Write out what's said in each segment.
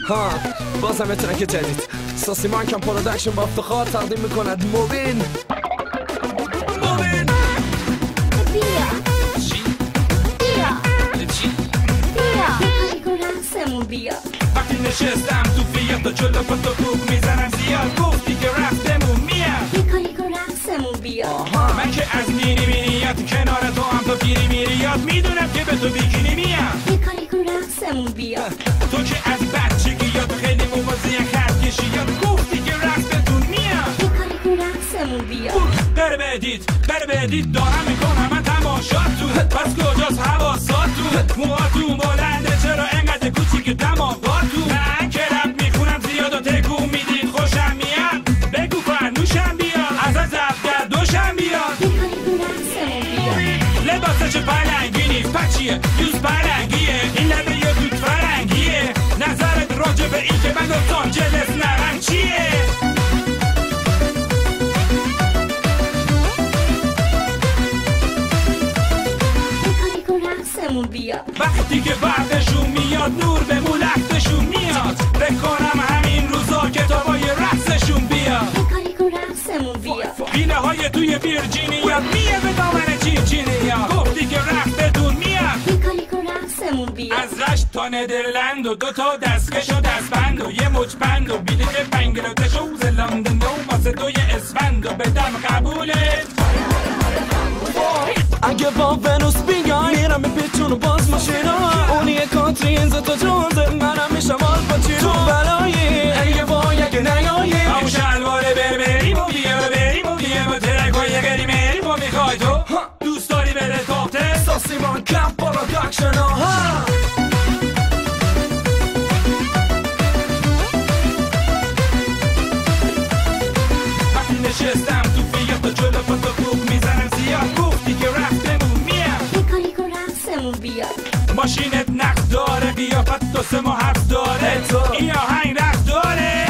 ها بازم یه ترک جدید ساسی مانکم پرودکشن با افتخار تقدیم میکند موبین موبین بیا چی؟ بیا چی؟ بیا رقصمون بیا وقتی نشستم تو فیات و جلو پاتو بوق میزنم زیاد گفتی که رفتمون میاد یه کاری کن رقصمون بیا من که از میاد کنار تو هم تو میری یاد میدونم که به تو بیکینی میاد یه کاری کن رقصمون بیا تو که از بچگی یاد خیلی موازی خط کشی یاد گفتی که رقصتون میاد یه کاری کن رقصمون بیا بره بدید دارم میکنم من تماشاتون پس کجاست حواساتون موهاتون بلنده چرا انقدر کوچیک دماغاتون من که رب میخونم زیاد و تکون میدید خوشم میاد بگو فرنوشم بیاد از دفتر دوشم بیاد یه کاری کن رقصمون بیا لباسش پلنگی نیست پچیه یوز پلنگیه این لبه یه دود فرنگیه نظرت راجع به این که من گفتم جلس نرم چیه بیا وقتی که برقشون میاد نور به مولختشون میاد بکنم همین روزا کتابای رقصشون بیاد یه کاری کن رقصمون بیا بینه های توی ویرجینیاد میه به دامن چینچینیاد گفتی که رقصتون میاد یه کاری کن رقصمون بیا از رشت تا ندرلند و 2 تا دستکش و دستبند و یه مچبند و بلیط بنگلادش و زلاندن و واسه 2 اسفند و بدم قبولت اگه با ونوس بیای میرم به پیچون و باز ماشینا اونی کاترین زتا جونزه منم میشم آلپاچینو تو بلایی اگه با یک نیایی همون شلواره بریم و بریم و با ترکای گری مریم و میخوای تو دوست داری بره تاپته ساسی مانکم پرودکشن ها وقتی نشستم تو فیات و جلو پاتو بوق میزنم زیاد گفتی که رفتمون میاد یه کاری کن رقصمون بیا ماشینت نقد داره قیافت 2 3 ماه حرف داره این آهنگ رقص داره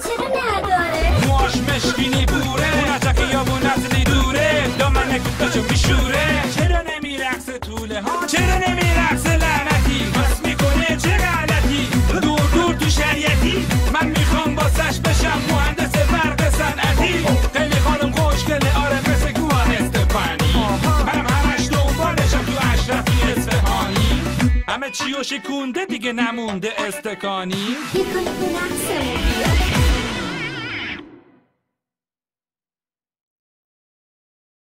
چرا نداره موهاش مشکینی بوره نجا خیابون نزدی دوره دامن کوتاچو میشوره چرا نمیرقصه طوله ها چرا نمیرقصه لعنتی بس میکنه چه غلطی دور تو شریعتی من میخوام باسش بشم مهندس برق صنعتی خیلی خانم خوشگله آره مثل گوهر استفانی منم همش دنبالشم تو اشرفی اصفهانی همه چیو شکونده دیگه نمونده استکانی یه کاری کن رقصمون بیا